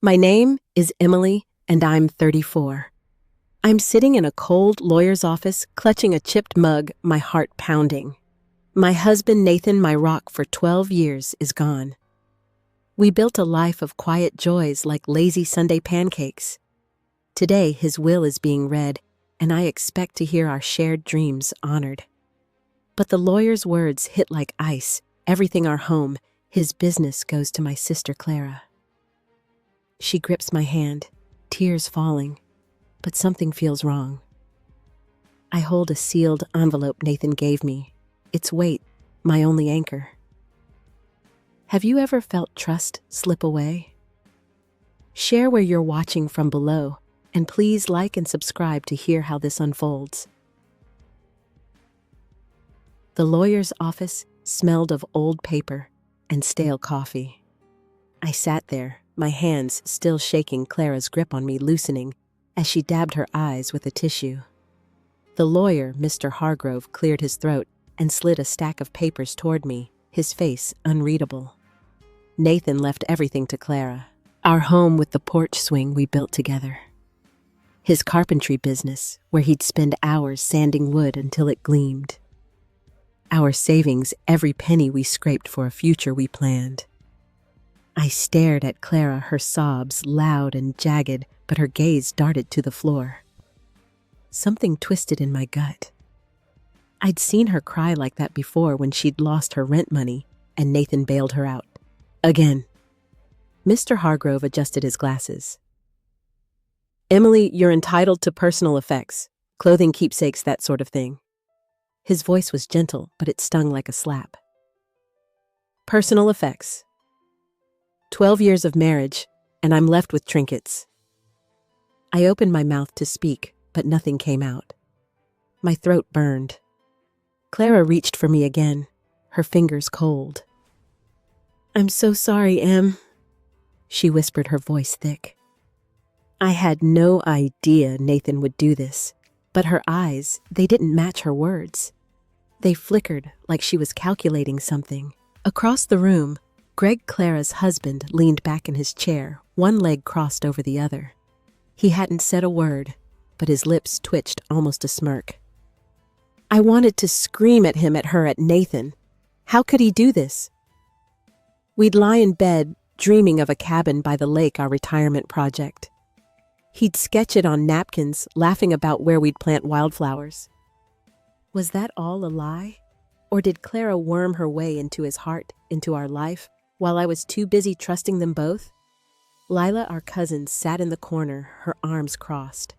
My name is Emily, and I'm 34. I'm sitting in a cold lawyer's office, clutching a chipped mug, my heart pounding. My husband, Nathan, my rock for 12 years, is gone. We built a life of quiet joys like lazy Sunday pancakes. Today, his will is being read, and I expect to hear our shared dreams honored. But the lawyer's words hit like ice. Everything our home, his business, goes to my sister Clara. She grips my hand, tears falling, but something feels wrong. I hold a sealed envelope Nathan gave me, its weight my only anchor. Have you ever felt trust slip away? Share where you're watching from below, and please like and subscribe to hear how this unfolds. The lawyer's office smelled of old paper and stale coffee. I sat there, my hands still shaking, Clara's grip on me loosening as she dabbed her eyes with a tissue. The lawyer, Mr. Hargrove, cleared his throat and slid a stack of papers toward me, his face unreadable. Nathan left everything to Clara. Our home with the porch swing we built together. His carpentry business, where he'd spend hours sanding wood until it gleamed. Our savings, every penny we scraped for a future we planned. I stared at Clara, her sobs loud and jagged, but her gaze darted to the floor. Something twisted in my gut. I'd seen her cry like that before when she'd lost her rent money and Nathan bailed her out. Again. Mr. Hargrove adjusted his glasses. Emily, you're entitled to personal effects, clothing, keepsakes, that sort of thing. His voice was gentle, but it stung like a slap. Personal effects. 12 years of marriage, and I'm left with trinkets. I opened my mouth to speak, but nothing came out. My throat burned. Clara reached for me again, her fingers cold. I'm so sorry, Em, she whispered, her voice thick. I had no idea Nathan would do this, but her eyes, they didn't match her words. They flickered like she was calculating something. Across the room, Greg, Clara's husband, leaned back in his chair, one leg crossed over the other. He hadn't said a word, but his lips twitched almost a smirk. I wanted to scream at him, at her, at Nathan. How could he do this? We'd lie in bed, dreaming of a cabin by the lake, our retirement project. He'd sketch it on napkins, laughing about where we'd plant wildflowers. Was that all a lie? Or did Clara worm her way into his heart, into our life, while I was too busy trusting them both? Lila, our cousin, sat in the corner, her arms crossed.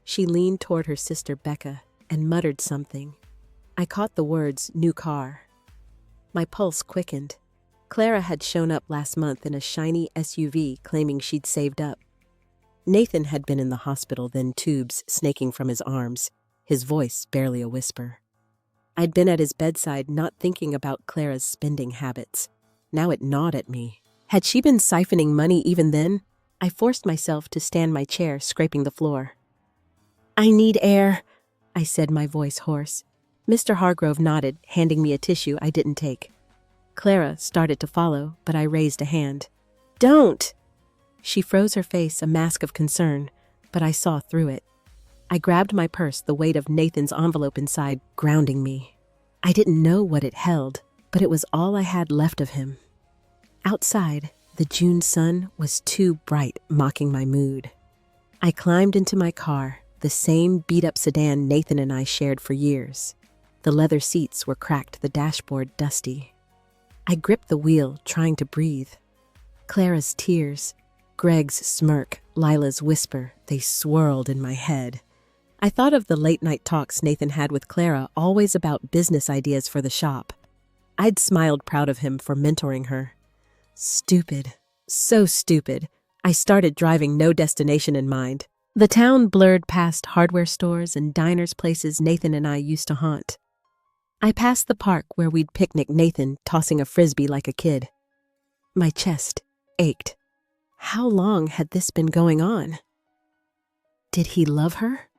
She leaned toward her sister Becca and muttered something. I caught the words, new car. My pulse quickened. Clara had shown up last month in a shiny SUV, claiming she'd saved up. Nathan had been in the hospital, then tubes snaking from his arms, his voice barely a whisper. I'd been at his bedside, not thinking about Clara's spending habits. Now it gnawed at me. Had she been siphoning money even then? I forced myself to stand my chair, scraping the floor. I need air, I said, my voice hoarse. Mr. Hargrove nodded, handing me a tissue I didn't take. Clara started to follow, but I raised a hand. Don't! She froze her face, a mask of concern, but I saw through it. I grabbed my purse, the weight of Nathan's envelope inside grounding me. I didn't know what it held, but it was all I had left of him. Outside, the June sun was too bright, mocking my mood. I climbed into my car, the same beat-up sedan Nathan and I shared for years. The leather seats were cracked, the dashboard dusty. I gripped the wheel, trying to breathe. Clara's tears, Greg's smirk, Lila's whisper, they swirled in my head. I thought of the late-night talks Nathan had with Clara, always about business ideas for the shop. I'd smiled, proud of him for mentoring her. Stupid. So stupid. I started driving, no destination in mind. The town blurred past hardware stores and diners, places Nathan and I used to haunt. I passed the park where we'd picnic, Nathan tossing a frisbee like a kid. My chest ached. How long had this been going on? Did he love her?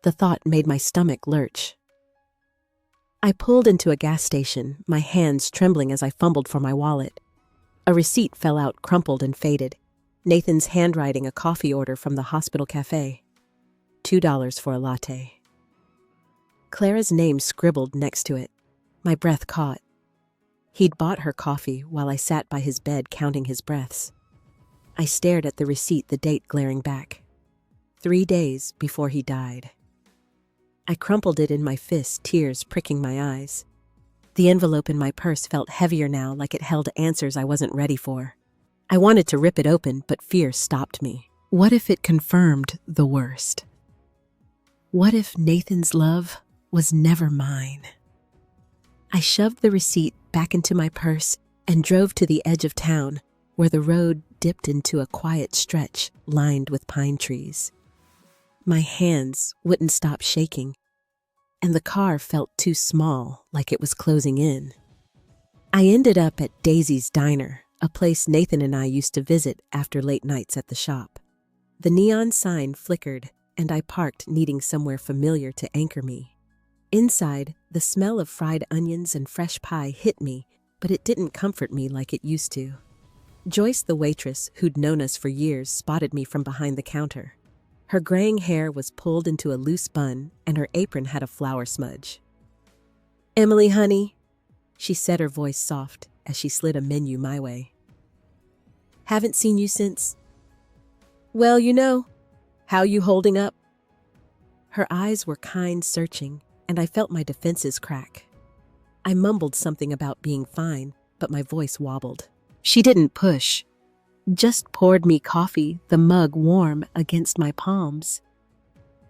The thought made my stomach lurch. I pulled into a gas station, my hands trembling as I fumbled for my wallet. A receipt fell out, crumpled and faded. Nathan's handwriting a coffee order from the hospital cafe. $2 for a latte. Clara's name scribbled next to it. My breath caught. He'd bought her coffee while I sat by his bed counting his breaths. I stared at the receipt, the date glaring back. 3 days before he died. I crumpled it in my fist, tears pricking my eyes. The envelope in my purse felt heavier now, like it held answers I wasn't ready for. I wanted to rip it open, but fear stopped me. What if it confirmed the worst? What if Nathan's love was never mine? I shoved the receipt back into my purse and drove to the edge of town, where the road dipped into a quiet stretch lined with pine trees. My hands wouldn't stop shaking, and the car felt too small, like it was closing in. I ended up at Daisy's Diner, a place Nathan and I used to visit after late nights at the shop. The neon sign flickered, and I parked, needing somewhere familiar to anchor me. Inside, the smell of fried onions and fresh pie hit me, but it didn't comfort me like it used to. Joyce, the waitress, who'd known us for years, spotted me from behind the counter. Her graying hair was pulled into a loose bun, and her apron had a flour smudge. "Emily, honey," she said, her voice soft as she slid a menu my way. "Haven't seen you since... well, you know. How you holding up?" Her eyes were kind, searching, and I felt my defenses crack. I mumbled something about being fine, but my voice wobbled. She didn't push, just poured me coffee, the mug warm against my palms.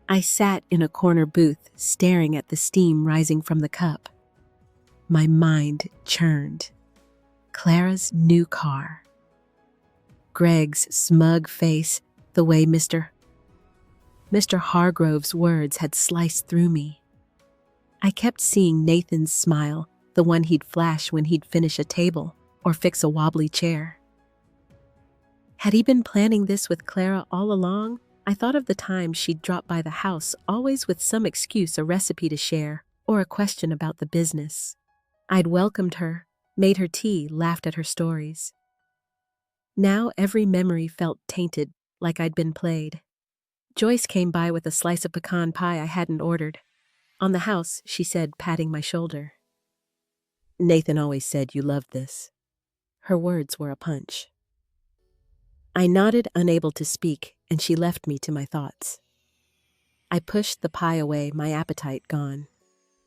I sat in a corner booth, staring at the steam rising from the cup. My mind churned. Clara's new car. Greg's smug face, the way Mr. Hargrove's words had sliced through me. I kept seeing Nathan's smile, the one he'd flash when he'd finish a table or fix a wobbly chair. Had he been planning this with Clara all along? I thought of the times she'd drop by the house, always with some excuse, a recipe to share, or a question about the business. I'd welcomed her, made her tea, laughed at her stories. Now every memory felt tainted, like I'd been played. Joyce came by with a slice of pecan pie I hadn't ordered. "On the house," she said, patting my shoulder. "Nathan always said you loved this." Her words were a punch. I nodded, unable to speak, and she left me to my thoughts. I pushed the pie away, my appetite gone.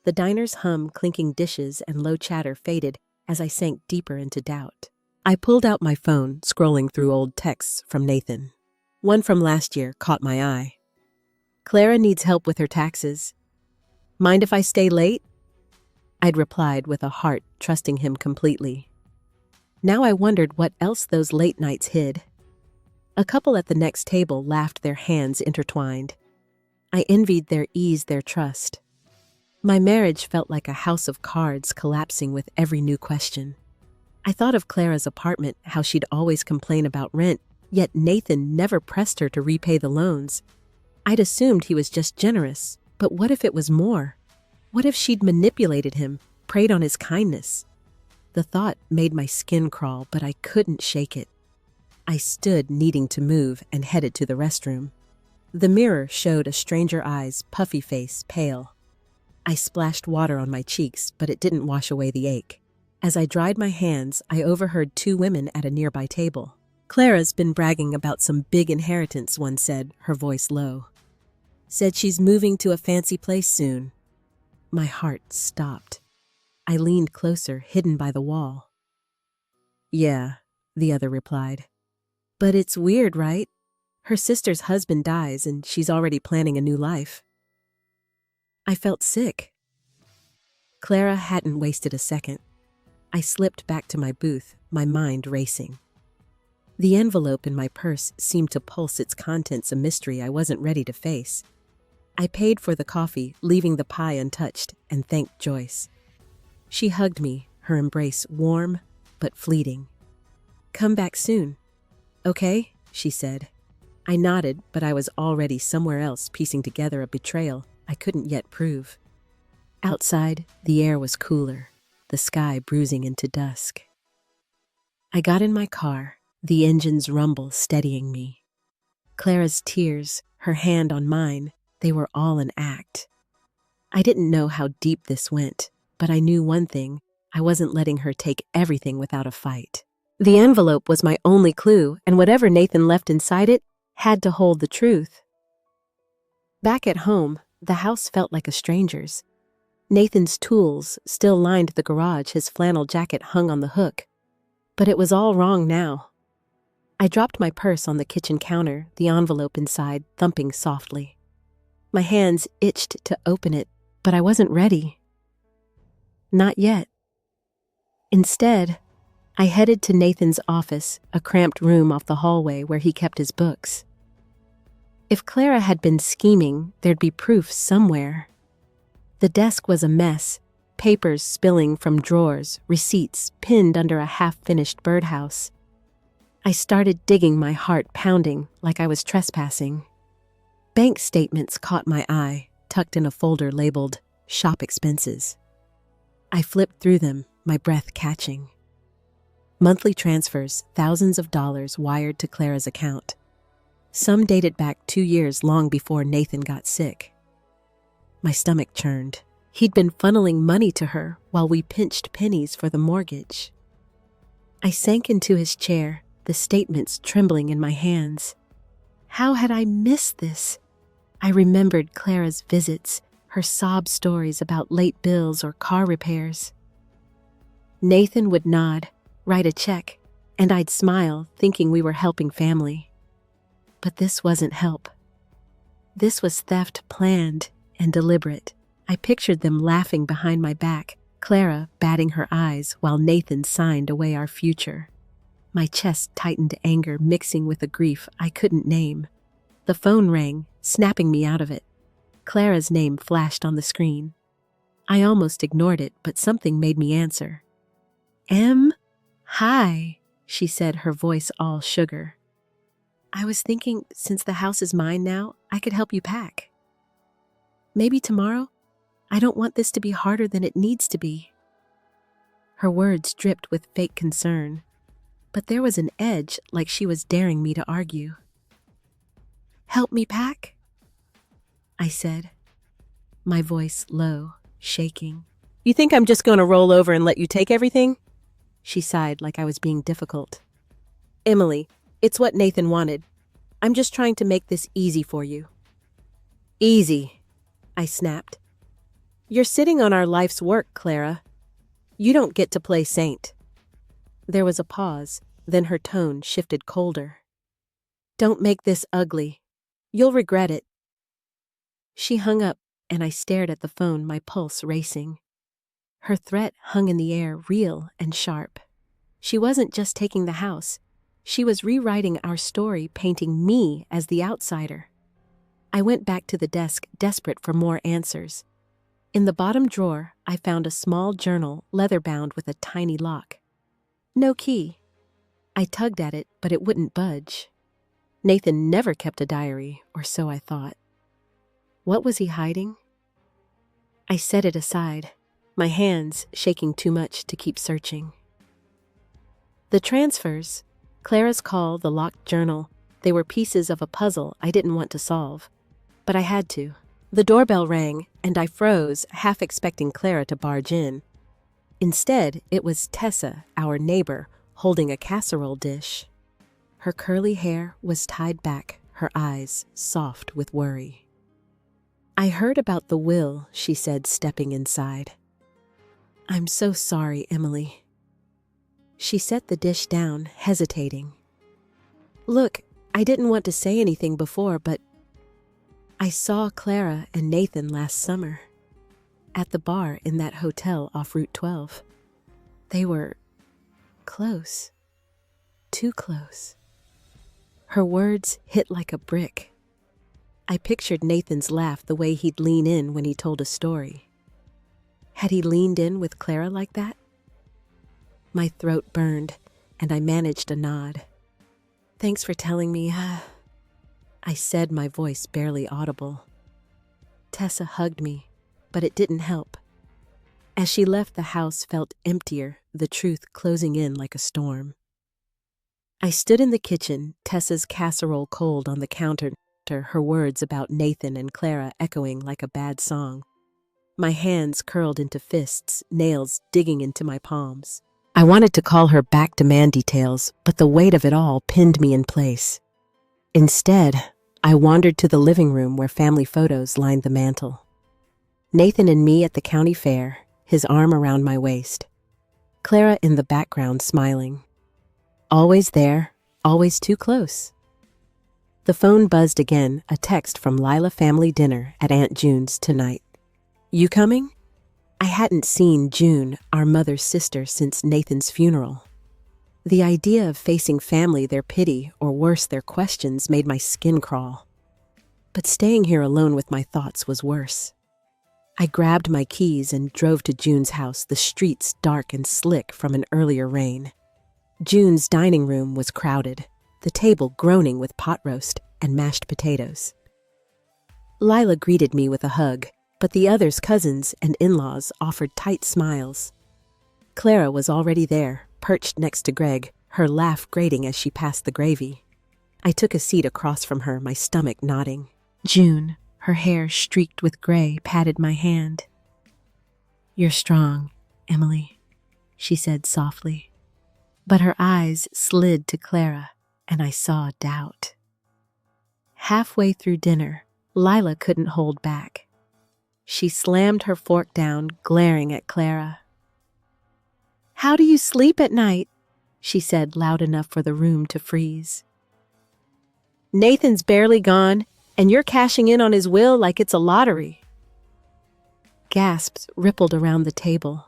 The diner's hum, clinking dishes, and low chatter faded as I sank deeper into doubt. I pulled out my phone, scrolling through old texts from Nathan. One from last year caught my eye. "Clara needs help with her taxes. Mind if I stay late?" I'd replied with a heart, trusting him completely. Now I wondered what else those late nights hid. A couple at the next table laughed, their hands intertwined. I envied their ease, their trust. My marriage felt like a house of cards collapsing with every new question. I thought of Clara's apartment, how she'd always complain about rent, yet Nathan never pressed her to repay the loans. I'd assumed he was just generous, but what if it was more? What if she'd manipulated him, preyed on his kindness? The thought made my skin crawl, but I couldn't shake it. I stood, needing to move, and headed to the restroom. The mirror showed a stranger eyes, puffy face, pale. I splashed water on my cheeks, but it didn't wash away the ache. As I dried my hands, I overheard 2 women at a nearby table. "Clara's been bragging about some big inheritance," one said, her voice low. "Said she's moving to a fancy place soon." My heart stopped. I leaned closer, hidden by the wall. "Yeah," the other replied. "But it's weird, right? Her sister's husband dies, and she's already planning a new life." I felt sick. Clara hadn't wasted a second. I slipped back to my booth, my mind racing. The envelope in my purse seemed to pulse, its contents a mystery I wasn't ready to face. I paid for the coffee, leaving the pie untouched, and thanked Joyce. She hugged me, her embrace warm but fleeting. "Come back soon." "Okay," she said. I nodded, but I was already somewhere else, piecing together a betrayal I couldn't yet prove. Outside, the air was cooler, the sky bruising into dusk. I got in my car, the engine's rumble steadying me. Clara's tears, her hand on mine, they were all an act. I didn't know how deep this went, but I knew one thing: I wasn't letting her take everything without a fight. The envelope was my only clue, and whatever Nathan left inside it had to hold the truth. Back at home, the house felt like a stranger's. Nathan's tools still lined the garage, his flannel jacket hung on the hook. But it was all wrong now. I dropped my purse on the kitchen counter, the envelope inside thumping softly. My hands itched to open it, but I wasn't ready. Not yet. Instead, I headed to Nathan's office, a cramped room off the hallway where he kept his books. If Clara had been scheming, there'd be proof somewhere. The desk was a mess, papers spilling from drawers, receipts pinned under a half-finished birdhouse. I started digging, my heart pounding like I was trespassing. Bank statements caught my eye, tucked in a folder labeled "Shop Expenses." I flipped through them, my breath catching. Monthly transfers, thousands of dollars wired to Clara's account. Some dated back 2 years, long before Nathan got sick. My stomach churned. He'd been funneling money to her while we pinched pennies for the mortgage. I sank into his chair, the statements trembling in my hands. How had I missed this? I remembered Clara's visits, her sob stories about late bills or car repairs. Nathan would nod, write a check, and I'd smile, thinking we were helping family. But this wasn't help. This was theft, planned and deliberate. I pictured them laughing behind my back, Clara batting her eyes while Nathan signed away our future. My chest tightened, anger mixing with a grief I couldn't name. The phone rang, snapping me out of it. Clara's name flashed on the screen. I almost ignored it, but something made me answer. Hi, she said, her voice all sugar. I was thinking, since the house is mine now, I could help you pack. Maybe tomorrow? I don't want this to be harder than it needs to be. Her words dripped with fake concern, but there was an edge, like she was daring me to argue. Help me pack? I said, my voice low, shaking. You think I'm just going to roll over and let you take everything? She sighed like I was being difficult. Emily, it's what Nathan wanted. I'm just trying to make this easy for you. Easy, I snapped. You're sitting on our life's work, Clara. You don't get to play saint. There was a pause, then her tone shifted colder. Don't make this ugly. You'll regret it. She hung up, and I stared at the phone, my pulse racing. Her threat hung in the air, real and sharp. She wasn't just taking the house. She was rewriting our story, painting me as the outsider. I went back to the desk, desperate for more answers. In the bottom drawer, I found a small journal, leather-bound with a tiny lock. No key. I tugged at it, but it wouldn't budge. Nathan never kept a diary, or so I thought. What was he hiding? I set it aside, my hands shaking too much to keep searching. The transfers, Clara's call, the locked journal, they were pieces of a puzzle I didn't want to solve. But I had to. The doorbell rang, and I froze, half expecting Clara to barge in. Instead, it was Tessa, our neighbor, holding a casserole dish. Her curly hair was tied back, her eyes soft with worry. I heard about the will, she said, stepping inside. I'm so sorry, Emily. She set the dish down, hesitating. Look, I didn't want to say anything before, but I saw Clara and Nathan last summer at the bar in that hotel off Route 12. They were close, too close. Her words hit like a brick. I pictured Nathan's laugh, the way he'd lean in when he told a story. Had he leaned in with Clara like that? My throat burned, and I managed a nod. Thanks for telling me, I said, my voice barely audible. Tessa hugged me, but it didn't help. As she left, the house felt emptier, the truth closing in like a storm. I stood in the kitchen, Tessa's casserole cold on the counter, her words about Nathan and Clara echoing like a bad song. My hands curled into fists, nails digging into my palms. I wanted to call her back demand details, but the weight of it all pinned me in place. Instead, I wandered to the living room where family photos lined the mantel. Nathan and me at the county fair, his arm around my waist. Clara in the background smiling. Always there, always too close. The phone buzzed again, a text from Lila family dinner at Aunt June's tonight. You coming? I hadn't seen June, our mother's sister, since Nathan's funeral. The idea of facing family, their pity, or worse, their questions, made my skin crawl. But staying here alone with my thoughts was worse. I grabbed my keys and drove to June's house, the streets dark and slick from an earlier rain. June's dining room was crowded, the table groaning with pot roast and mashed potatoes. Lila greeted me with a hug, but the others' cousins and in-laws offered tight smiles. Clara was already there, perched next to Greg, her laugh grating as she passed the gravy. I took a seat across from her, my stomach nodding. June, her hair streaked with gray, patted my hand. You're strong, Emily, she said softly. But her eyes slid to Clara, and I saw doubt. Halfway through dinner, Lila couldn't hold back. She slammed her fork down, glaring at Clara. How do you sleep at night? She said loud enough for the room to freeze. Nathan's barely gone, and you're cashing in on his will like it's a lottery. Gasps rippled around the table.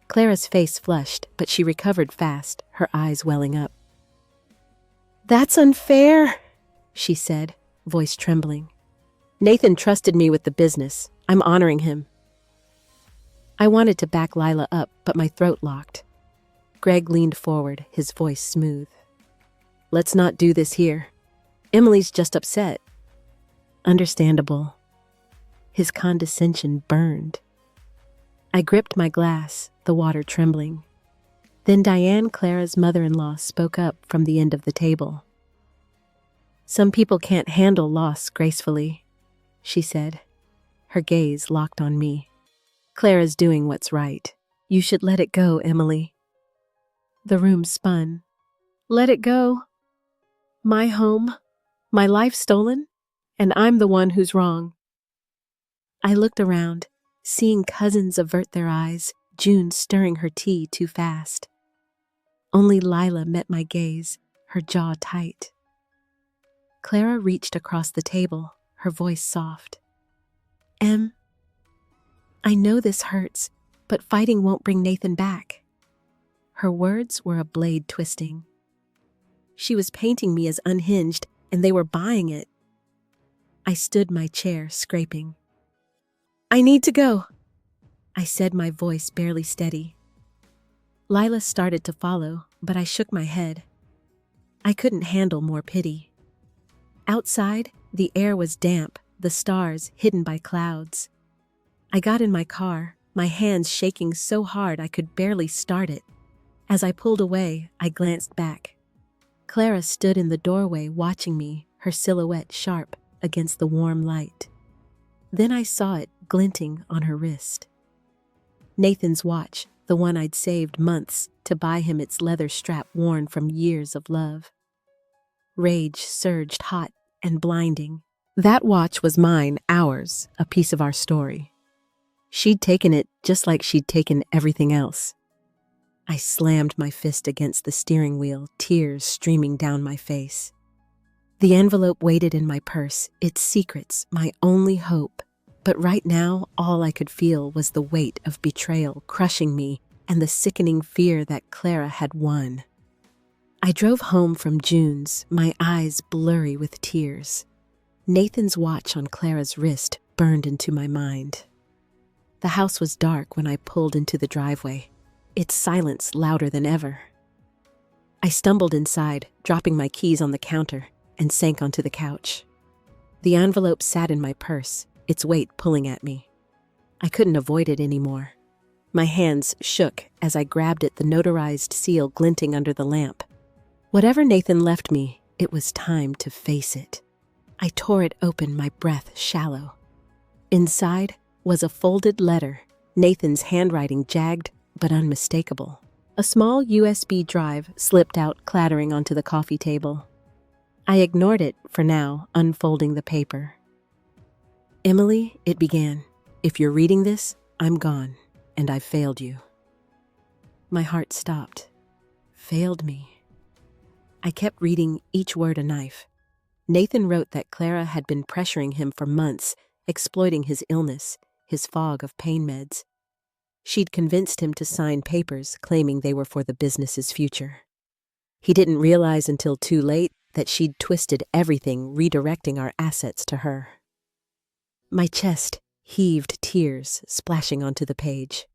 Clara's face flushed, but she recovered fast, her eyes welling up. That's unfair, she said, voice trembling. Nathan trusted me with the business. I'm honoring him. I wanted to back Lila up, but my throat locked. Greg leaned forward, his voice smooth. Let's not do this here. Emily's just upset. Understandable. His condescension burned. I gripped my glass, the water trembling. Then Diane, Clara's mother-in-law, spoke up from the end of the table. Some people can't handle loss gracefully, she said, her gaze locked on me. Clara's doing what's right. You should let it go, Emily. The room spun. Let it go? My home, my life stolen, and I'm the one who's wrong. I looked around, seeing cousins avert their eyes, June stirring her tea too fast. Only Lila met my gaze, her jaw tight. Clara reached across the table, her voice soft. I know this hurts, but fighting won't bring Nathan back. Her words were a blade twisting. She was painting me as unhinged, and they were buying it. I stood my chair, scraping. I need to go, I said, my voice barely steady. Lila started to follow, but I shook my head. I couldn't handle more pity. Outside, the air was damp, the stars hidden by clouds. I got in my car, my hands shaking so hard I could barely start it. As I pulled away, I glanced back. Clara stood in the doorway watching me, her silhouette sharp against the warm light. Then I saw it glinting on her wrist. Nathan's watch, the one I'd saved months to buy him, its leather strap worn from years of love. Rage surged hot and blinding. That watch was mine, ours, a piece of our story. She'd taken it just like she'd taken everything else. I slammed my fist against the steering wheel, tears streaming down my face. The envelope waited in my purse, its secrets, my only hope. But right now, all I could feel was the weight of betrayal crushing me and the sickening fear that Clara had won. I drove home from June's, my eyes blurry with tears. Nathan's watch on Clara's wrist burned into my mind. The house was dark when I pulled into the driveway, its silence louder than ever. I stumbled inside, dropping my keys on the counter, and sank onto the couch. The envelope sat in my purse, its weight pulling at me. I couldn't avoid it anymore. My hands shook as I grabbed it, the notarized seal glinting under the lamp. Whatever Nathan left me, it was time to face it. I tore it open, my breath shallow. Inside was a folded letter, Nathan's handwriting jagged but unmistakable. A small USB drive slipped out, clattering onto the coffee table. I ignored it for now, unfolding the paper. "Emily," it began, "if you're reading this, I'm gone, and I've failed you." My heart stopped. Failed me. I kept reading, each word a knife. Nathan wrote that Clara had been pressuring him for months, exploiting his illness, his fog of pain meds. She'd convinced him to sign papers claiming they were for the business's future. He didn't realize until too late that she'd twisted everything, redirecting our assets to her. My chest heaved, tears splashing onto the page.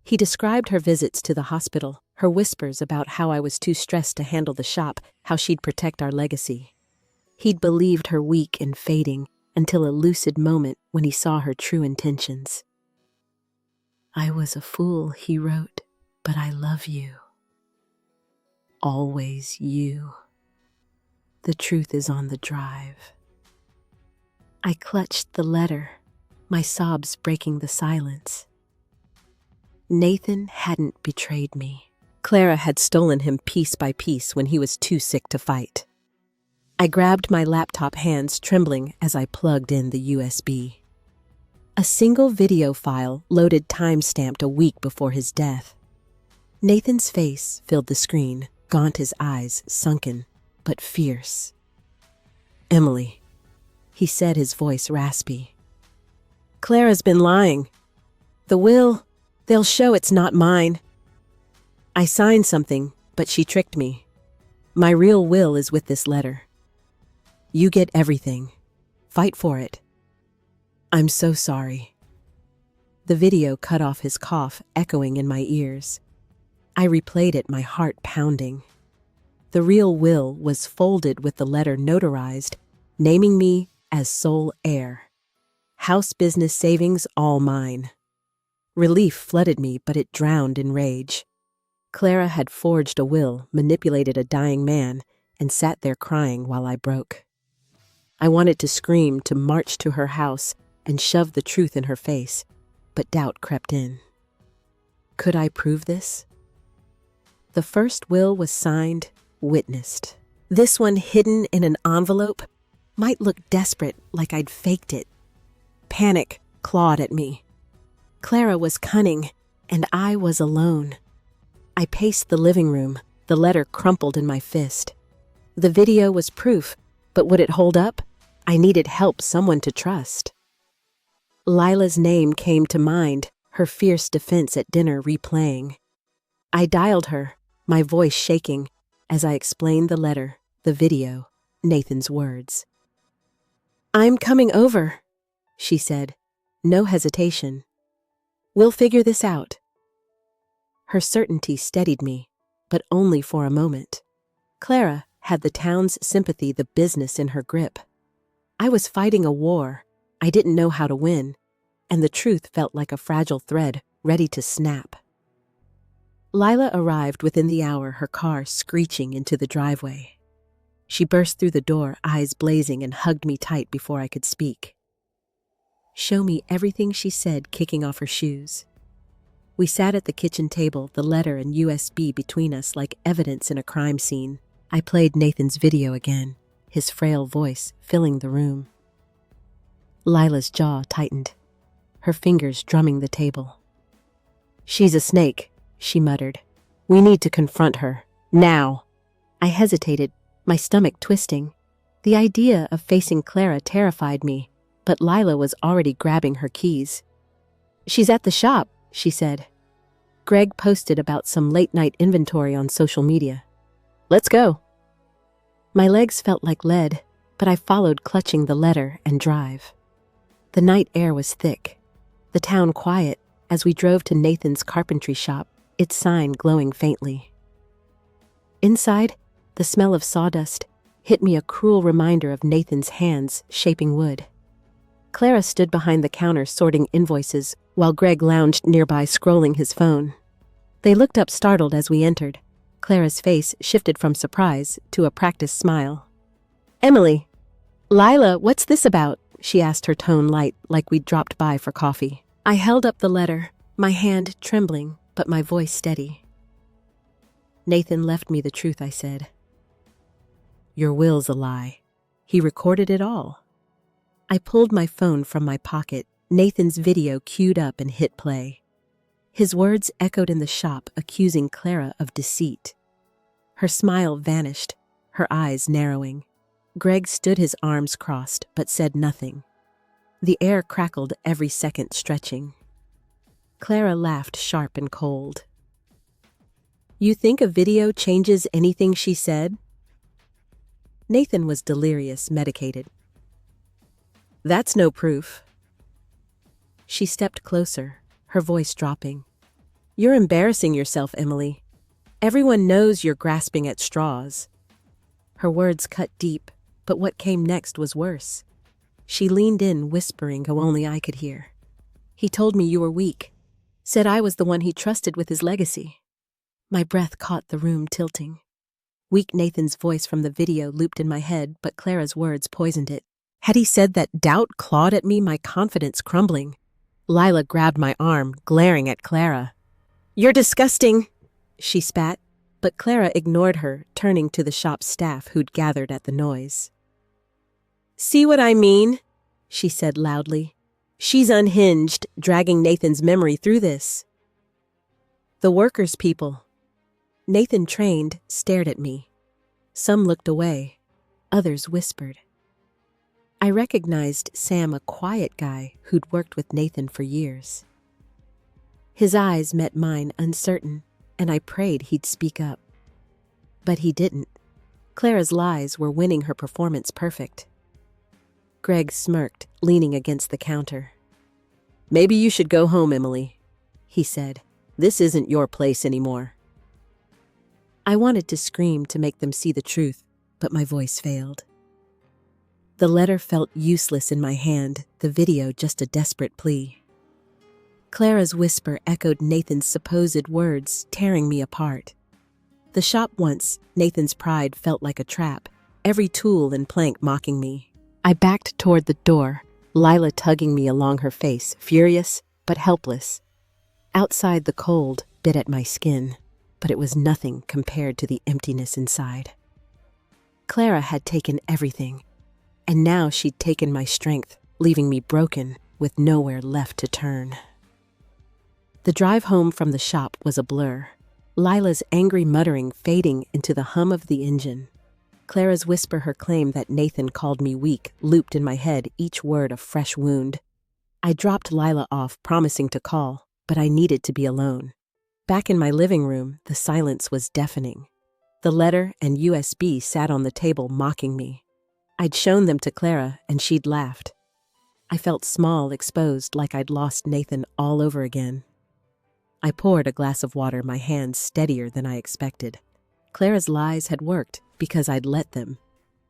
He described her visits to the hospital, her whispers about how I was too stressed to handle the shop, how she'd protect our legacy. He'd believed her weak and fading until a lucid moment when he saw her true intentions. "I was a fool," he wrote, "but I love you. Always you. The truth is on the drive." I clutched the letter, my sobs breaking the silence. Nathan hadn't betrayed me. Clara had stolen him piece by piece when he was too sick to fight. I grabbed my laptop, hands trembling as I plugged in the USB. A single video file loaded, time-stamped a week before his death. Nathan's face filled the screen, gaunt, his eyes sunken, but fierce. "Emily," he said, his voice raspy. "Clara's been lying. The will, they'll show it's not mine. I signed something, but she tricked me. My real will is with this letter. You get everything. Fight for it. I'm so sorry." The video cut off, his cough echoing in my ears. I replayed it, my heart pounding. The real will was folded with the letter notarized, naming me as sole heir. House, business, savings, all mine. Relief flooded me, but it drowned in rage. Clara had forged a will, manipulated a dying man, and sat there crying while I broke. I wanted to scream, to march to her house and shove the truth in her face, but doubt crept in. Could I prove this? The first will was signed, witnessed. This one, hidden in an envelope, might look desperate, like I'd faked it. Panic clawed at me. Clara was cunning, and I was alone. I paced the living room, the letter crumpled in my fist. The video was proof, but would it hold up? I needed help, someone to trust. Lila's name came to mind, her fierce defense at dinner replaying. I dialed her, my voice shaking, as I explained the letter, the video, Nathan's words. "I'm coming over," she said, no hesitation. "We'll figure this out." Her certainty steadied me, but only for a moment. Clara had the town's sympathy, the business in her grip. I was fighting a war I didn't know how to win, and the truth felt like a fragile thread ready to snap. Lila arrived within the hour, her car screeching into the driveway. She burst through the door, eyes blazing, and hugged me tight before I could speak. "Show me everything," she said, kicking off her shoes. We sat at the kitchen table, the letter and USB between us like evidence in a crime scene. I played Nathan's video again, his frail voice filling the room. Lila's jaw tightened, her fingers drumming the table. "She's a snake," she muttered. "We need to confront her, now." I hesitated, my stomach twisting. The idea of facing Clara terrified me, but Lila was already grabbing her keys. "She's at the shop," she said. "Greg posted about some late-night inventory on social media. Let's go." My legs felt like lead, but I followed, clutching the letter and drive. The night air was thick, the town quiet as we drove to Nathan's carpentry shop, its sign glowing faintly. Inside, the smell of sawdust hit me, a cruel reminder of Nathan's hands shaping wood. Clara stood behind the counter sorting invoices while Greg lounged nearby scrolling his phone. They looked up startled as we entered. Clara's face shifted from surprise to a practiced smile. "Emily." "Lila, what's this about?" she asked, her tone light, like we'd dropped by for coffee. I held up the letter, my hand trembling, but my voice steady. "Nathan left me the truth," I said. "Your will's a lie. He recorded it all." I pulled my phone from my pocket, Nathan's video queued up and hit play. His words echoed in the shop, accusing Clara of deceit. Her smile vanished, her eyes narrowing. Greg stood his arms crossed, but said nothing. The air crackled every second, stretching. Clara laughed sharp and cold. "You think a video changes anything she said?" Nathan was delirious, medicated. "That's no proof." She stepped closer, her voice dropping. "You're embarrassing yourself, Emily. Everyone knows you're grasping at straws." Her words cut deep, but what came next was worse. She leaned in, whispering how only I could hear. "He told me you were weak. Said I was the one he trusted with his legacy." My breath caught the room tilting. Weak Nathan's voice from the video looped in my head, but Clara's words poisoned it. Had he said that, doubt clawed at me, my confidence crumbling. Lila grabbed my arm, glaring at Clara. "You're disgusting," she spat, but Clara ignored her, turning to the shop's staff who'd gathered at the noise. "See what I mean?" she said loudly. "She's unhinged, dragging Nathan's memory through this." "The workers' people." Nathan, trained, stared at me. Some looked away. Others whispered. I recognized Sam, a quiet guy who'd worked with Nathan for years. His eyes met mine, uncertain, and I prayed he'd speak up. But he didn't. Clara's lies were winning her performance perfect. Greg smirked, leaning against the counter. "Maybe you should go home, Emily," he said. "This isn't your place anymore." I wanted to scream to make them see the truth, but my voice failed. The letter felt useless in my hand, the video just a desperate plea. Clara's whisper echoed Nathan's supposed words, tearing me apart. The shop once, Nathan's pride felt like a trap, every tool and plank mocking me. I backed toward the door, Lila tugging me along her face, furious but helpless. Outside, the cold bit at my skin, but it was nothing compared to the emptiness inside. Clara had taken everything, and now she'd taken my strength, leaving me broken, with nowhere left to turn. The drive home from the shop was a blur, Lila's angry muttering fading into the hum of the engine. Clara's whisper, her claim that Nathan called me weak, looped in my head, each word a fresh wound. I dropped Lila off, promising to call, but I needed to be alone. Back in my living room, the silence was deafening. The letter and USB sat on the table, mocking me. I'd shown them to Clara, and she'd laughed. I felt small, exposed, like I'd lost Nathan all over again. I poured a glass of water, my hands steadier than I expected. Clara's lies had worked because I'd let them.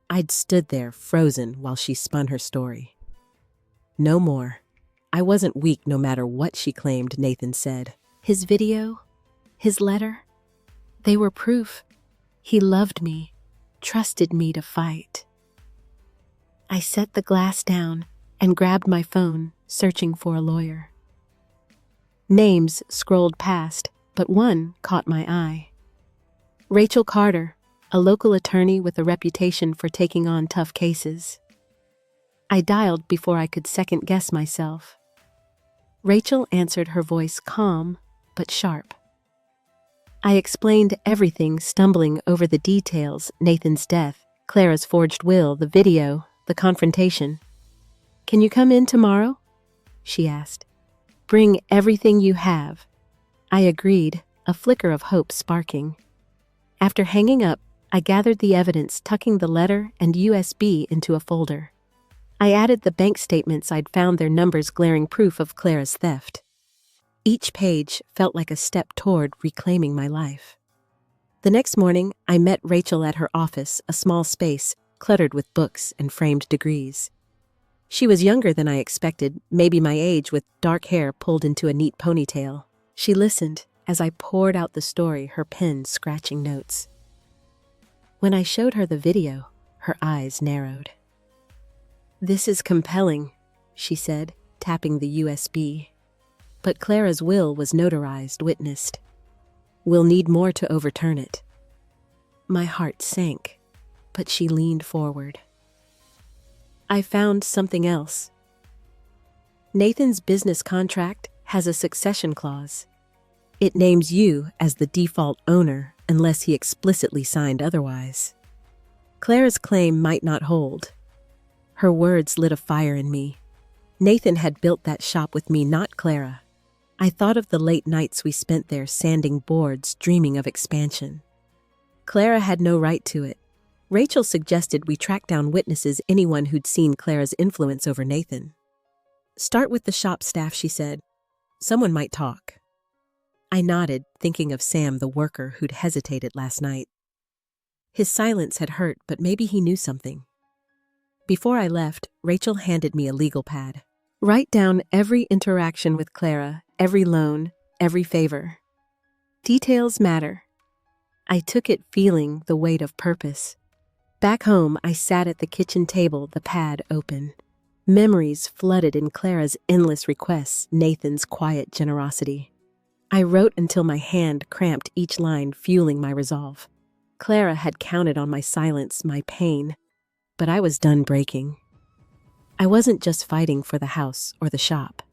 I'd stood there, frozen, while she spun her story. No more. I wasn't weak no matter what she claimed, Nathan said. His video, his letter, they were proof. He loved me, trusted me to fight. I set the glass down and grabbed my phone, searching for a lawyer. Names scrolled past, but one caught my eye. Rachel Carter, a local attorney with a reputation for taking on tough cases. I dialed before I could second-guess myself. Rachel answered, her voice calm but sharp. I explained everything, stumbling over the details: Nathan's death, Clara's forged will, the video, the confrontation. "Can you come in tomorrow?" she asked. "Bring everything you have." I agreed, a flicker of hope sparking. After hanging up, I gathered the evidence, tucking the letter and USB into a folder. I added the bank statements I'd found, their numbers glaring proof of Clara's theft. Each page felt like a step toward reclaiming my life. The next morning, I met Rachel at her office, a small space cluttered with books and framed degrees. She was younger than I expected, maybe my age, with dark hair pulled into a neat ponytail. She listened, as I poured out the story, her pen scratching notes. When I showed her the video, her eyes narrowed. "This is compelling," she said, tapping the USB. "But Clara's will was notarized, witnessed. We'll need more to overturn it." My heart sank, but she leaned forward. "I found something else. Nathan's business contract has a succession clause. It names you as the default owner unless he explicitly signed otherwise. Clara's claim might not hold." Her words lit a fire in me. Nathan had built that shop with me, not Clara. I thought of the late nights we spent there sanding boards, dreaming of expansion. Clara had no right to it. Rachel suggested we track down witnesses, anyone who'd seen Clara's influence over Nathan. "Start with the shop staff," she said. "Someone might talk." I nodded, thinking of Sam, the worker who'd hesitated last night. His silence had hurt, but maybe he knew something. Before I left, Rachel handed me a legal pad. "Write down every interaction with Clara, every loan, every favor. Details matter." I took it, feeling the weight of purpose. Back home, I sat at the kitchen table, the pad open. Memories flooded in Clara's endless requests, Nathan's quiet generosity. I wrote until my hand cramped, each line fueling my resolve. Clara had counted on my silence, my pain, but I was done breaking. I wasn't just fighting for the house or the shop.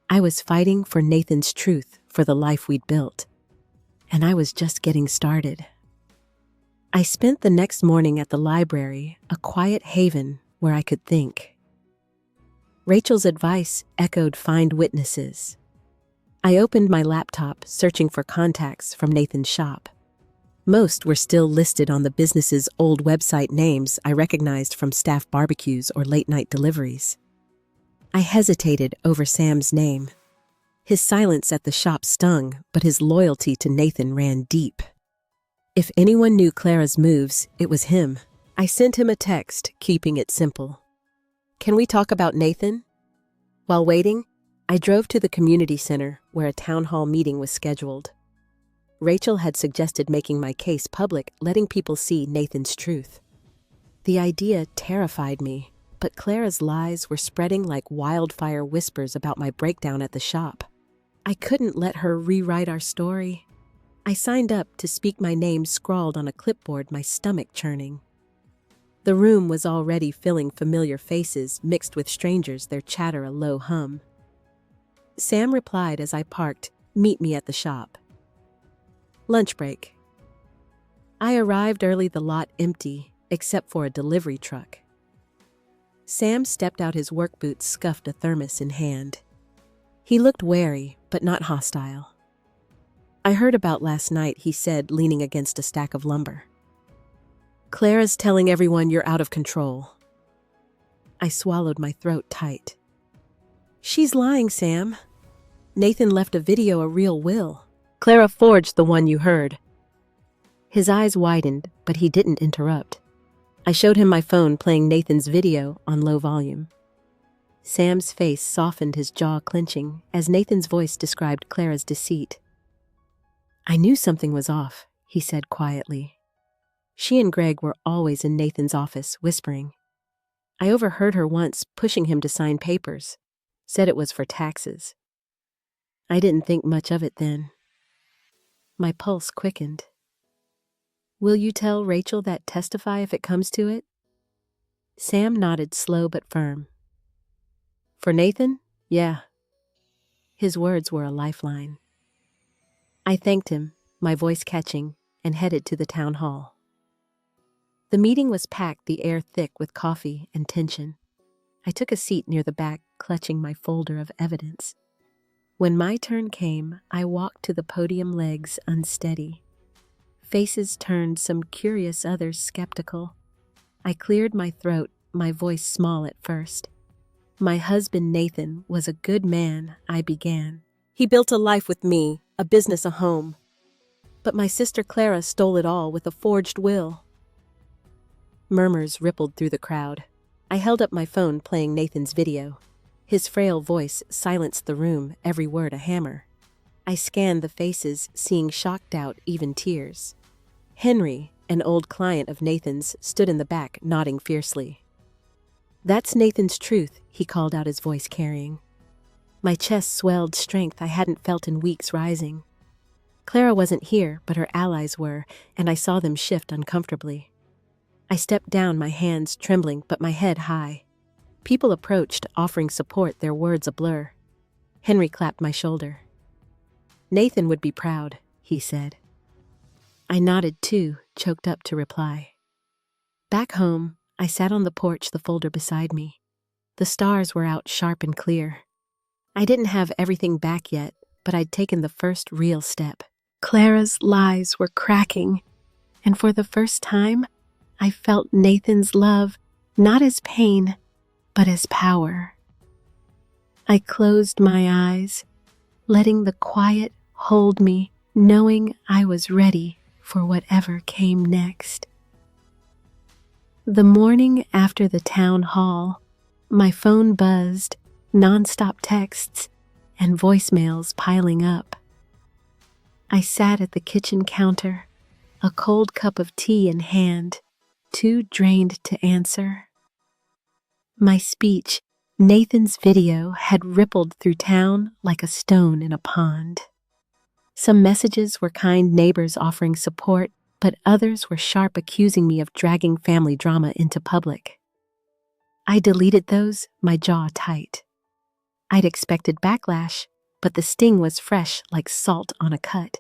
I was fighting for Nathan's truth, for the life we'd built. And I was just getting started. I spent the next morning at the library, a quiet haven where I could think. Rachel's advice echoed: find witnesses. I opened my laptop, searching for contacts from Nathan's shop. Most were still listed on the business's old website, names I recognized from staff barbecues or late-night deliveries. I hesitated over Sam's name. His silence at the shop stung, but his loyalty to Nathan ran deep. If anyone knew Clara's moves, it was him. I sent him a text, keeping it simple. "Can we talk about Nathan?" While waiting, I drove to the community center where a town hall meeting was scheduled. Rachel had suggested making my case public, letting people see Nathan's truth. The idea terrified me, but Clara's lies were spreading like wildfire, whispers about my breakdown at the shop. I couldn't let her rewrite our story. I signed up to speak, my name scrawled on a clipboard, my stomach churning. The room was already filling, familiar faces mixed with strangers, their chatter a low hum. Sam replied as I parked, "Meet me at the shop." Lunch break. I arrived early, the lot empty, except for a delivery truck. Sam stepped out, his work boots scuffed, a thermos in hand. He looked wary, but not hostile. "I heard about last night," he said, leaning against a stack of lumber. "Clara's telling everyone you're out of control." I swallowed, my throat tight. "She's lying, Sam. Nathan left a video, a real will. Clara forged the one you heard." His eyes widened, but he didn't interrupt. I showed him my phone, playing Nathan's video on low volume. Sam's face softened, his jaw clenching, as Nathan's voice described Clara's deceit. "I knew something was off," he said quietly. "She and Greg were always in Nathan's office, whispering. I overheard her once pushing him to sign papers. Said it was for taxes. I didn't think much of it then." My pulse quickened. "Will you tell Rachel that, testify if it comes to it?" Sam nodded, slow but firm. "For Nathan? Yeah." His words were a lifeline. I thanked him, my voice catching, and headed to the town hall. The meeting was packed, the air thick with coffee and tension. I took a seat near the back, clutching my folder of evidence. When my turn came, I walked to the podium, legs unsteady. Faces turned, some curious, others skeptical. I cleared my throat, my voice small at first. "My husband Nathan was a good man," I began. "He built a life with me, a business, a home. But my sister Clara stole it all with a forged will." Murmurs rippled through the crowd. I held up my phone, playing Nathan's video. His frail voice silenced the room, every word a hammer. I scanned the faces, seeing shock, doubt, even tears. Henry, an old client of Nathan's, stood in the back, nodding fiercely. "That's Nathan's truth," he called out, his voice carrying. My chest swelled, strength I hadn't felt in weeks rising. Clara wasn't here, but her allies were, and I saw them shift uncomfortably. I stepped down, my hands trembling but my head high. People approached, offering support, their words a blur. Henry clapped my shoulder. "Nathan would be proud," he said. I nodded too, choked up to reply. Back home, I sat on the porch, the folder beside me. The stars were out, sharp and clear. I didn't have everything back yet, but I'd taken the first real step. Clara's lies were cracking, and for the first time, I felt Nathan's love, not as pain, but as power. I closed my eyes, letting the quiet hold me, knowing I was ready for whatever came next. The morning after the town hall, my phone buzzed, nonstop texts and voicemails piling up. I sat at the kitchen counter, a cold cup of tea in hand, too drained to answer. My speech, Nathan's video, had rippled through town like a stone in a pond. Some messages were kind neighbors offering support, but others were sharp, accusing me of dragging family drama into public. I deleted those, my jaw tight. I'd expected backlash, but the sting was fresh like salt on a cut.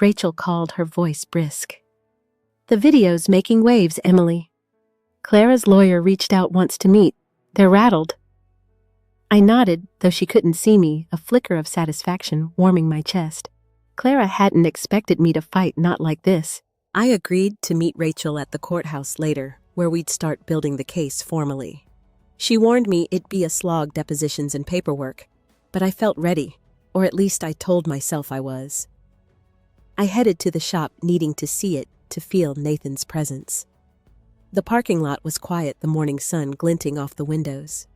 Rachel called, her voice brisk. "The video's making waves, Emily. Clara's lawyer reached out, wants to meet. They're rattled." I nodded, though she couldn't see me, a flicker of satisfaction warming my chest. Clara hadn't expected me to fight, not like this. I agreed to meet Rachel at the courthouse later, where we'd start building the case formally. She warned me it'd be a slog, depositions and paperwork, but I felt ready, or at least I told myself I was. I headed to the shop, needing to see it, to feel Nathan's presence. The parking lot was quiet, the morning sun glinting off the windows.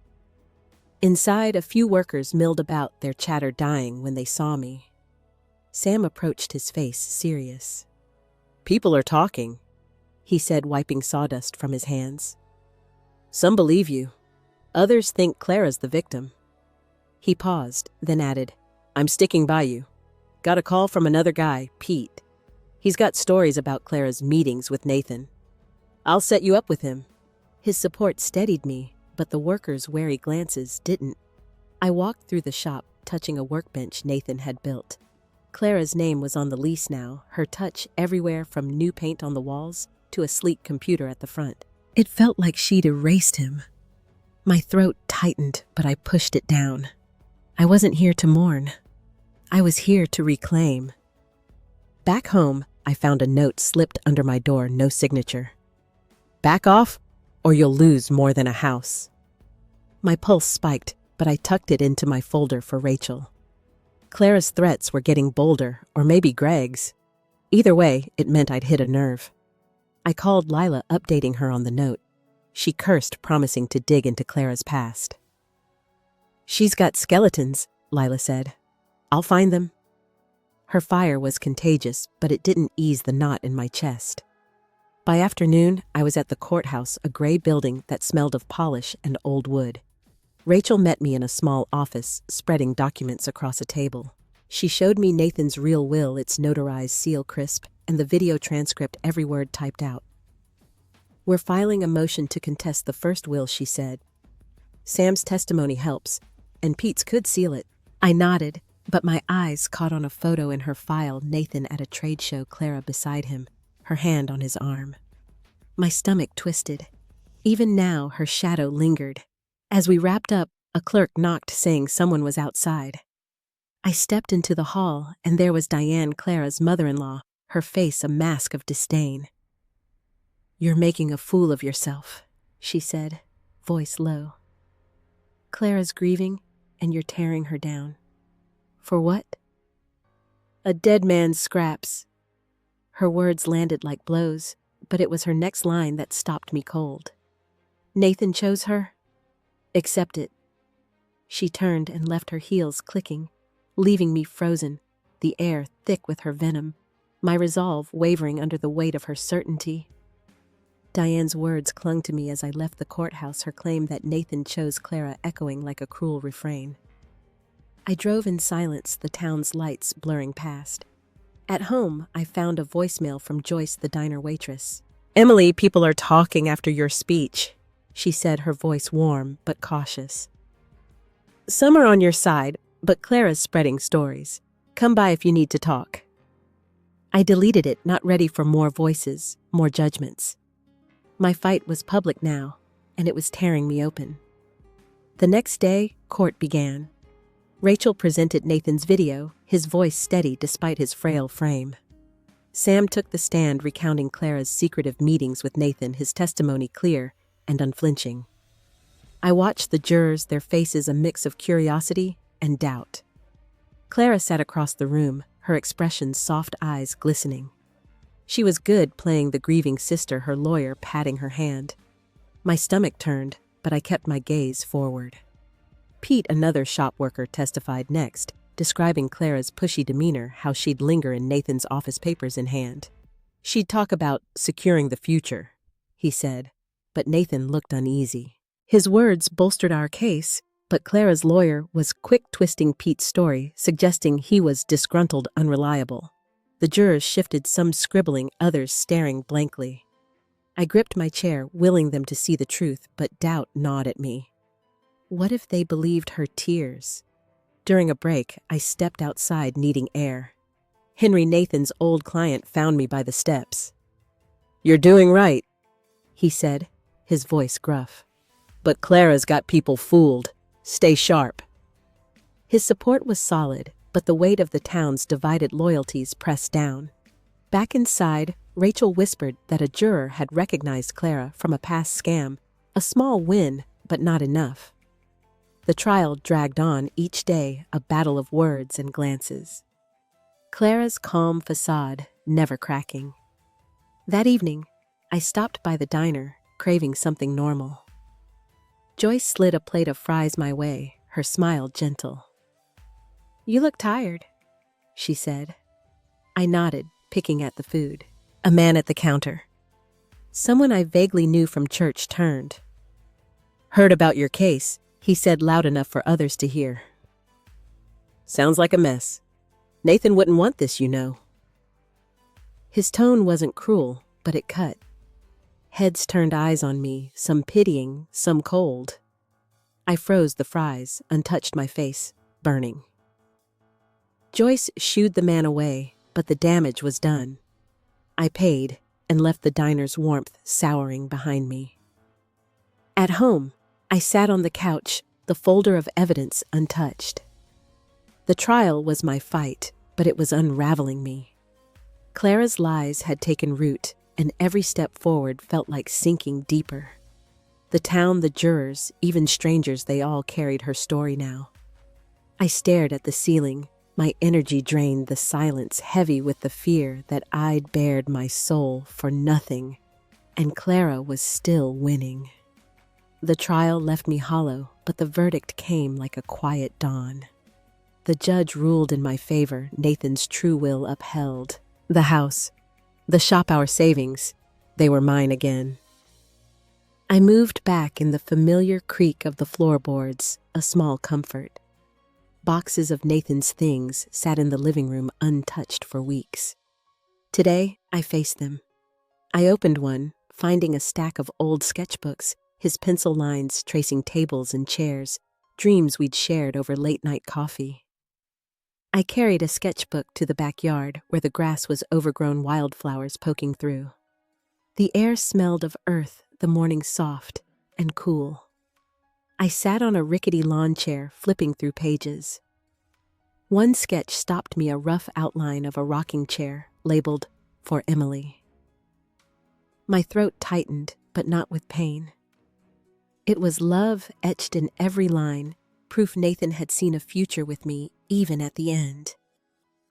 Inside, a few workers milled about, their chatter dying when they saw me. Sam approached, his face serious. "People are talking," he said, wiping sawdust from his hands. "Some believe you. Others think Clara's the victim." He paused, then added, "I'm sticking by you. Got a call from another guy, Pete. He's got stories about Clara's meetings with Nathan. I'll set you up with him." His support steadied me, but the workers' wary glances didn't. I walked through the shop, touching a workbench Nathan had built. Clara's name was on the lease now, her touch everywhere, from new paint on the walls to a sleek computer at the front. It felt like she'd erased him. My throat tightened, but I pushed it down. I wasn't here to mourn. I was here to reclaim. Back home, I found a note slipped under my door, no signature. "Back off, or you'll lose more than a house." My pulse spiked, but I tucked it into my folder for Rachel. Clara's threats were getting bolder, or maybe Greg's. Either way, it meant I'd hit a nerve. I called Lila, updating her on the note. She cursed, promising to dig into Clara's past. "She's got skeletons," Lila said. "I'll find them." Her fire was contagious, but it didn't ease the knot in my chest. By afternoon, I was at the courthouse, a gray building that smelled of polish and old wood. Rachel met me in a small office, spreading documents across a table. She showed me Nathan's real will, its notarized seal crisp, and the video transcript, every word typed out. "We're filing a motion to contest the first will," she said. "Sam's testimony helps, and Pete's could seal it." I nodded, but my eyes caught on a photo in her file, Nathan at a trade show, Clara beside him, her hand on his arm. My stomach twisted. Even now, her shadow lingered. As we wrapped up, a clerk knocked, saying someone was outside. I stepped into the hall, and there was Diane, Clara's mother-in-law, her face a mask of disdain. "You're making a fool of yourself," she said, voice low. "Clara's grieving, and you're tearing her down. For what?" "A dead man's scraps." Her words landed like blows, but it was her next line that stopped me cold. "Nathan chose her? Accept it." She turned and left, her heels clicking, leaving me frozen, the air thick with her venom, my resolve wavering under the weight of her certainty. Diane's words clung to me as I left the courthouse, her claim that Nathan chose Clara echoing like a cruel refrain. I drove in silence, the town's lights blurring past. At home, I found a voicemail from Joyce, the diner waitress. "Emily, people are talking after your speech," she said, her voice warm but cautious. "Some are on your side, but Clara's spreading stories. Come by if you need to talk." I deleted it, not ready for more voices, more judgments. My fight was public now, and it was tearing me open. The next day, court began. Rachel presented Nathan's video, his voice steady despite his frail frame. Sam took the stand, recounting Clara's secretive meetings with Nathan, his testimony clear and unflinching. I watched the jurors, their faces a mix of curiosity and doubt. Clara sat across the room, her expression soft eyes glistening. She was good playing the grieving sister, her lawyer patting her hand. My stomach turned, but I kept my gaze forward. Pete, another shop worker, testified next, describing Clara's pushy demeanor, how she'd linger in Nathan's office, papers in hand. "She'd talk about securing the future," he said, but Nathan looked uneasy. His words bolstered our case, but Clara's lawyer was quick twisting Pete's story, suggesting he was disgruntled, unreliable. The jurors shifted, some scribbling, others staring blankly. I gripped my chair, willing them to see the truth, but doubt gnawed at me. What if they believed her tears? During a break, I stepped outside, needing air. Henry, Nathan's old client, found me by the steps. "You're doing right," he said, his voice gruff. "But Clara's got people fooled. Stay sharp." His support was solid, but the weight of the town's divided loyalties pressed down. Back inside, Rachel whispered that a juror had recognized Clara from a past scam, a small win, but not enough. The trial dragged on, each day a battle of words and glances. Clara's calm facade never cracking. That evening, I stopped by the diner, craving something normal. Joyce slid a plate of fries my way, her smile gentle. "You look tired," she said. I nodded, picking at the food. A man at the counter, someone I vaguely knew from church, turned. "Heard about your case," he said, loud enough for others to hear. "Sounds like a mess. Nathan wouldn't want this, you know." His tone wasn't cruel, but it cut. Heads turned eyes on me, some pitying, some cold. I froze the fries, untouched, my face burning. Joyce shooed the man away, but the damage was done. I paid and left the diner's warmth souring behind me. At home, I sat on the couch, the folder of evidence untouched. The trial was my fight, but it was unraveling me. Clara's lies had taken root, and every step forward felt like sinking deeper. The town, the jurors, even strangers, they all carried her story now. I stared at the ceiling, my energy drained, the silence heavy with the fear that I'd bared my soul for nothing, and Clara was still winning. The trial left me hollow, but the verdict came like a quiet dawn. The judge ruled in my favor, Nathan's true will upheld. The house, the shop, our savings, they were mine again. I moved back in the familiar creak of the floorboards, a small comfort. Boxes of Nathan's things sat in the living room untouched for weeks. Today, I faced them. I opened one, finding a stack of old sketchbooks, his pencil lines tracing tables and chairs, dreams we'd shared over late-night coffee. I carried a sketchbook to the backyard where the grass was overgrown, wildflowers poking through. The air smelled of earth, the morning soft and cool. I sat on a rickety lawn chair, flipping through pages. One sketch stopped me, a rough outline of a rocking chair, labeled, "For Emily." My throat tightened, but not with pain. It was love etched in every line, proof Nathan had seen a future with me, even at the end.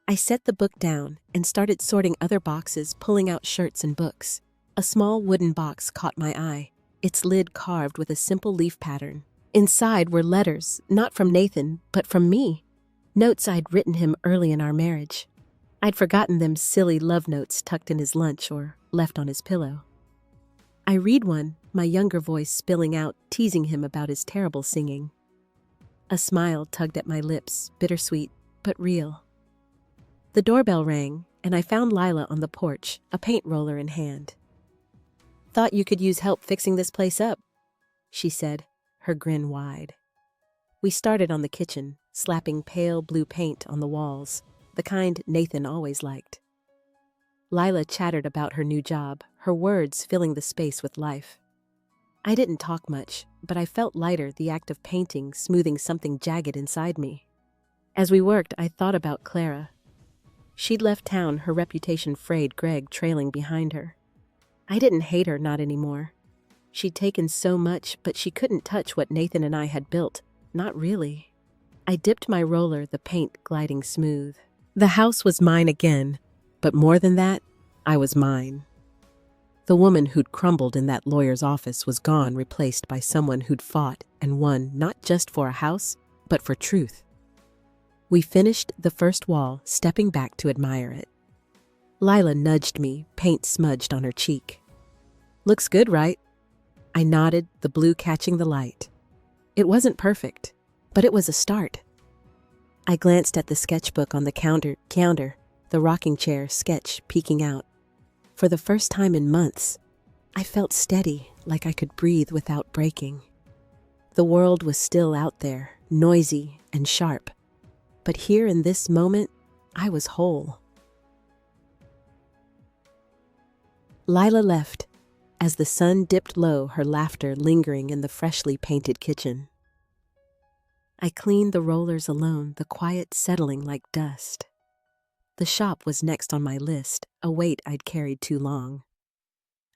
I set the book down and started sorting other boxes, pulling out shirts and books. A small wooden box caught my eye, its lid carved with a simple leaf pattern. Inside were letters, not from Nathan, but from me. Notes I'd written him early in our marriage. I'd forgotten them silly love notes tucked in his lunch or left on his pillow. I read one, my younger voice spilling out, teasing him about his terrible singing. A smile tugged at my lips, bittersweet, but real. The doorbell rang, and I found Lila on the porch, a paint roller in hand. "Thought you could use help fixing this place up," she said, her grin wide. We started on the kitchen, slapping pale blue paint on the walls, the kind Nathan always liked. Lila chattered about her new job, her words filling the space with life. I didn't talk much, but I felt lighter, the act of painting smoothing something jagged inside me. As we worked, I thought about Clara. She'd left town, her reputation frayed, Greg trailing behind her. I didn't hate her, not anymore. She'd taken so much, but she couldn't touch what Nathan and I had built. Not really. I dipped my roller, the paint gliding smooth. The house was mine again, but more than that, I was mine. The woman who'd crumbled in that lawyer's office was gone, replaced by someone who'd fought and won not just for a house, but for truth. We finished the first wall, stepping back to admire it. Lila nudged me, paint smudged on her cheek. "Looks good, right?" I nodded, the blue catching the light. It wasn't perfect, but it was a start. I glanced at the sketchbook on the counter, the rocking chair sketch peeking out. For the first time in months, I felt steady, like I could breathe without breaking. The world was still out there, noisy and sharp, but here in this moment, I was whole. Lila left, as the sun dipped low, her laughter lingering in the freshly painted kitchen. I cleaned the rollers alone, the quiet settling like dust. The shop was next on my list, a weight I'd carried too long.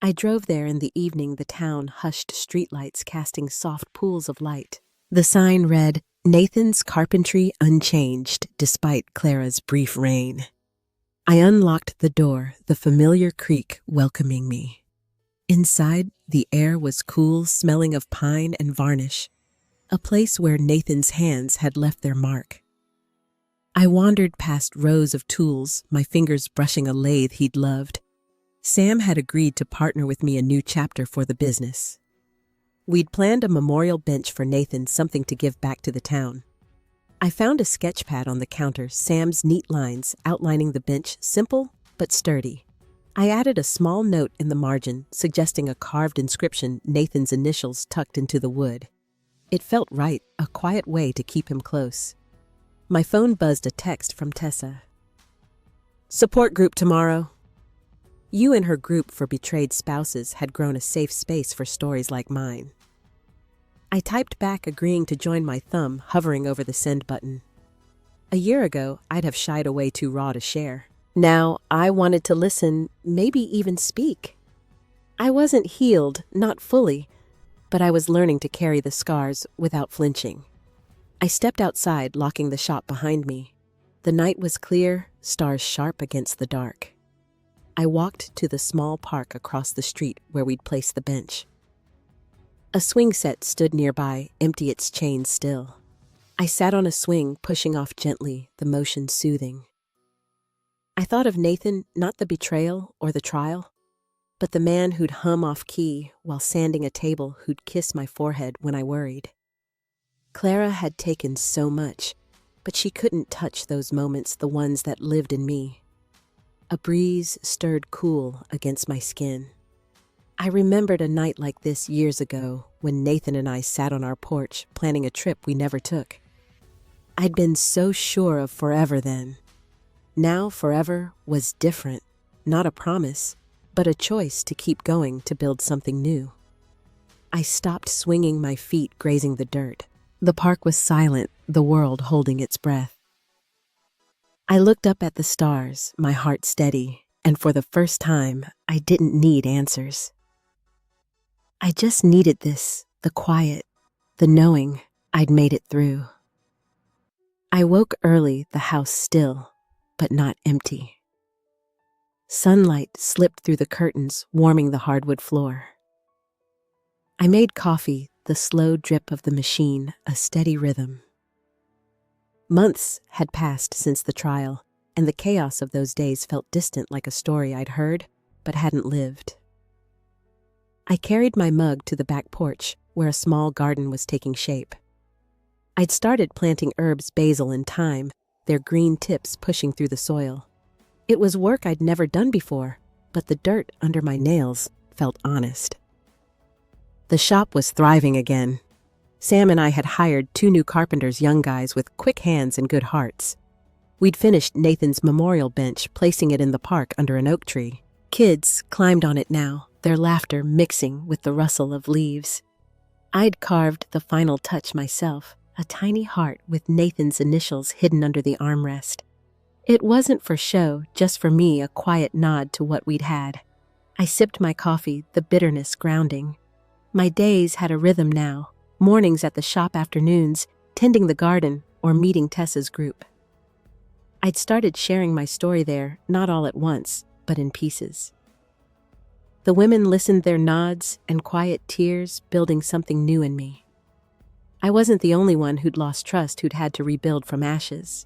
I drove there in the evening, the town hushed, streetlights casting soft pools of light. The sign read, "Nathan's Carpentry Unchanged, despite Clara's brief reign." I unlocked the door, the familiar creak welcoming me. Inside, the air was cool, smelling of pine and varnish, a place where Nathan's hands had left their mark. I wandered past rows of tools, my fingers brushing a lathe he'd loved. Sam had agreed to partner with me a new chapter for the business. We'd planned a memorial bench for Nathan, something to give back to the town. I found a sketch pad on the counter, Sam's neat lines outlining the bench, simple but sturdy. I added a small note in the margin, suggesting a carved inscription, Nathan's initials tucked into the wood. It felt right, a quiet way to keep him close. My phone buzzed, a text from Tessa. "Support group tomorrow." You and her group for betrayed spouses had grown a safe space for stories like mine. I typed back, agreeing to join, my thumb hovering over the send button. A year ago, I'd have shied away, too raw to share. Now, I wanted to listen, maybe even speak. I wasn't healed, not fully, but I was learning to carry the scars without flinching. I stepped outside, locking the shop behind me. The night was clear, stars sharp against the dark. I walked to the small park across the street where we'd placed the bench. A swing set stood nearby, empty, its chains still. I sat on a swing, pushing off gently, the motion soothing. I thought of Nathan, not the betrayal or the trial, but the man who'd hum off key while sanding a table, who'd kiss my forehead when I worried. Clara had taken so much, but she couldn't touch those moments, the ones that lived in me. A breeze stirred cool against my skin. I remembered a night like this years ago when Nathan and I sat on our porch planning a trip we never took. I'd been so sure of forever then. Now forever was different, not a promise, but a choice to keep going, to build something new. I stopped, swinging, my feet grazing the dirt. The park was silent, the world holding its breath. I looked up at the stars, my heart steady, and for the first time, I didn't need answers. I just needed this, the quiet, the knowing I'd made it through. I woke early, the house still, but not empty. Sunlight slipped through the curtains, warming the hardwood floor. I made coffee, the slow drip of the machine, a steady rhythm. Months had passed since the trial, and the chaos of those days felt distant, like a story I'd heard but hadn't lived. I carried my mug to the back porch, where a small garden was taking shape. I'd started planting herbs, basil and thyme, their green tips pushing through the soil. It was work I'd never done before, but the dirt under my nails felt honest. The shop was thriving again. Sam and I had hired 2 new carpenters, young guys with quick hands and good hearts. We'd finished Nathan's memorial bench, placing it in the park under an oak tree. Kids climbed on it now, their laughter mixing with the rustle of leaves. I'd carved the final touch myself, a tiny heart with Nathan's initials hidden under the armrest. It wasn't for show, just for me, a quiet nod to what we'd had. I sipped my coffee, the bitterness grounding. My days had a rhythm now, mornings at the shop, afternoons, tending the garden, or meeting Tessa's group. I'd started sharing my story there, not all at once, but in pieces. The women listened, their nods and quiet tears building something new in me. I wasn't the only one who'd lost trust, who'd had to rebuild from ashes.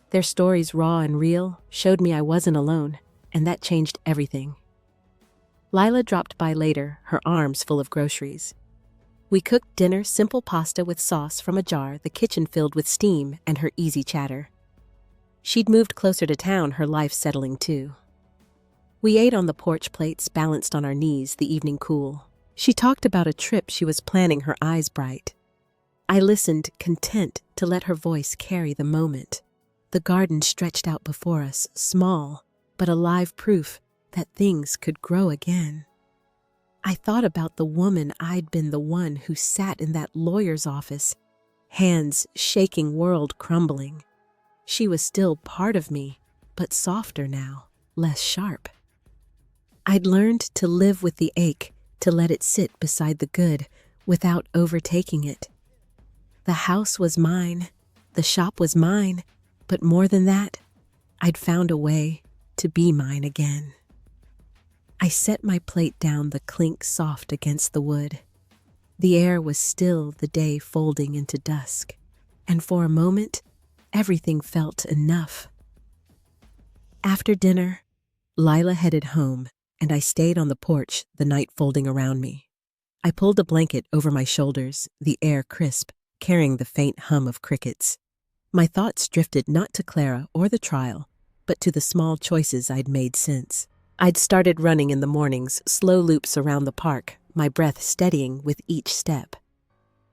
Their stories, raw and real, showed me I wasn't alone, and that changed everything. Lila dropped by later, her arms full of groceries. We cooked dinner, simple pasta with sauce from a jar, the kitchen filled with steam and her easy chatter. She'd moved closer to town, her life settling too. We ate on the porch, plates balanced on our knees, the evening cool. She talked about a trip she was planning, her eyes bright. I listened, content to let her voice carry the moment. The garden stretched out before us, small, but alive, proof that things could grow again. I thought about the woman I'd been, the one who sat in that lawyer's office, hands shaking, world crumbling. She was still part of me, but softer now, less sharp. I'd learned to live with the ache, to let it sit beside the good, without overtaking it. The house was mine, the shop was mine, but more than that, I'd found a way to be mine again. I set my plate down, the clink soft against the wood. The air was still, the day folding into dusk, and for a moment, everything felt enough. After dinner, Lila headed home, and I stayed on the porch, the night folding around me. I pulled a blanket over my shoulders, the air crisp, carrying the faint hum of crickets. My thoughts drifted not to Clara or the trial, but to the small choices I'd made since. I'd started running in the mornings, slow loops around the park, my breath steadying with each step.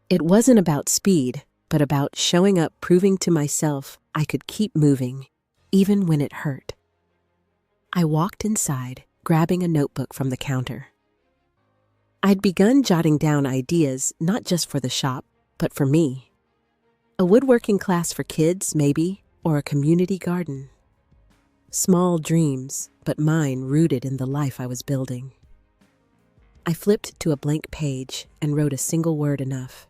It wasn't about speed, but about showing up, proving to myself I could keep moving, even when it hurt. I walked inside, grabbing a notebook from the counter. I'd begun jotting down ideas, not just for the shop, but for me. A woodworking class for kids, maybe, or a community garden. Small dreams, but mine rooted in the life I was building. I flipped to a blank page and wrote a single word: enough.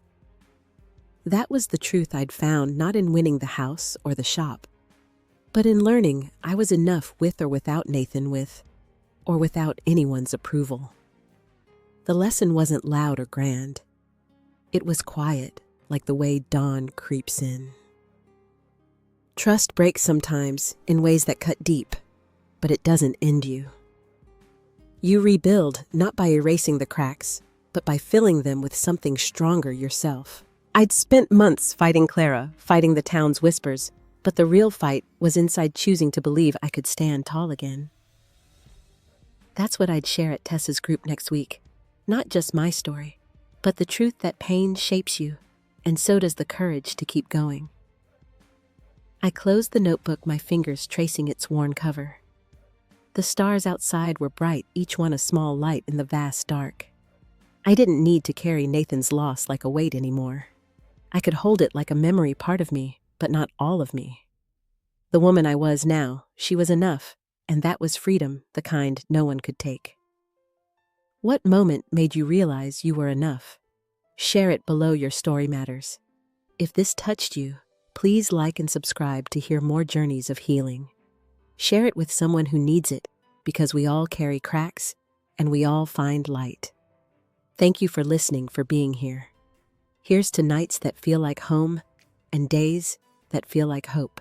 That was the truth I'd found, not in winning the house or the shop, but in learning I was enough with or without Nathan, with or without anyone's approval. The lesson wasn't loud or grand. It was quiet, like the way dawn creeps in. Trust breaks sometimes in ways that cut deep, but it doesn't end you. You rebuild not by erasing the cracks, but by filling them with something stronger yourself. I'd spent months fighting Clara, fighting the town's whispers, but the real fight was inside, choosing to believe I could stand tall again. That's what I'd share at Tessa's group next week. Not just my story, but the truth that pain shapes you, and so does the courage to keep going. I closed the notebook, my fingers tracing its worn cover. The stars outside were bright, each one a small light in the vast dark. I didn't need to carry Nathan's loss like a weight anymore. I could hold it like a memory, part of me, but not all of me. The woman I was now, she was enough, and that was freedom, the kind no one could take. What moment made you realize you were enough? Share it below. Your story matters. If this touched you, please like and subscribe to hear more journeys of healing. Share it with someone who needs it, because we all carry cracks, and we all find light. Thank you for listening, for being here. Here's to nights that feel like home, and days that feel like hope.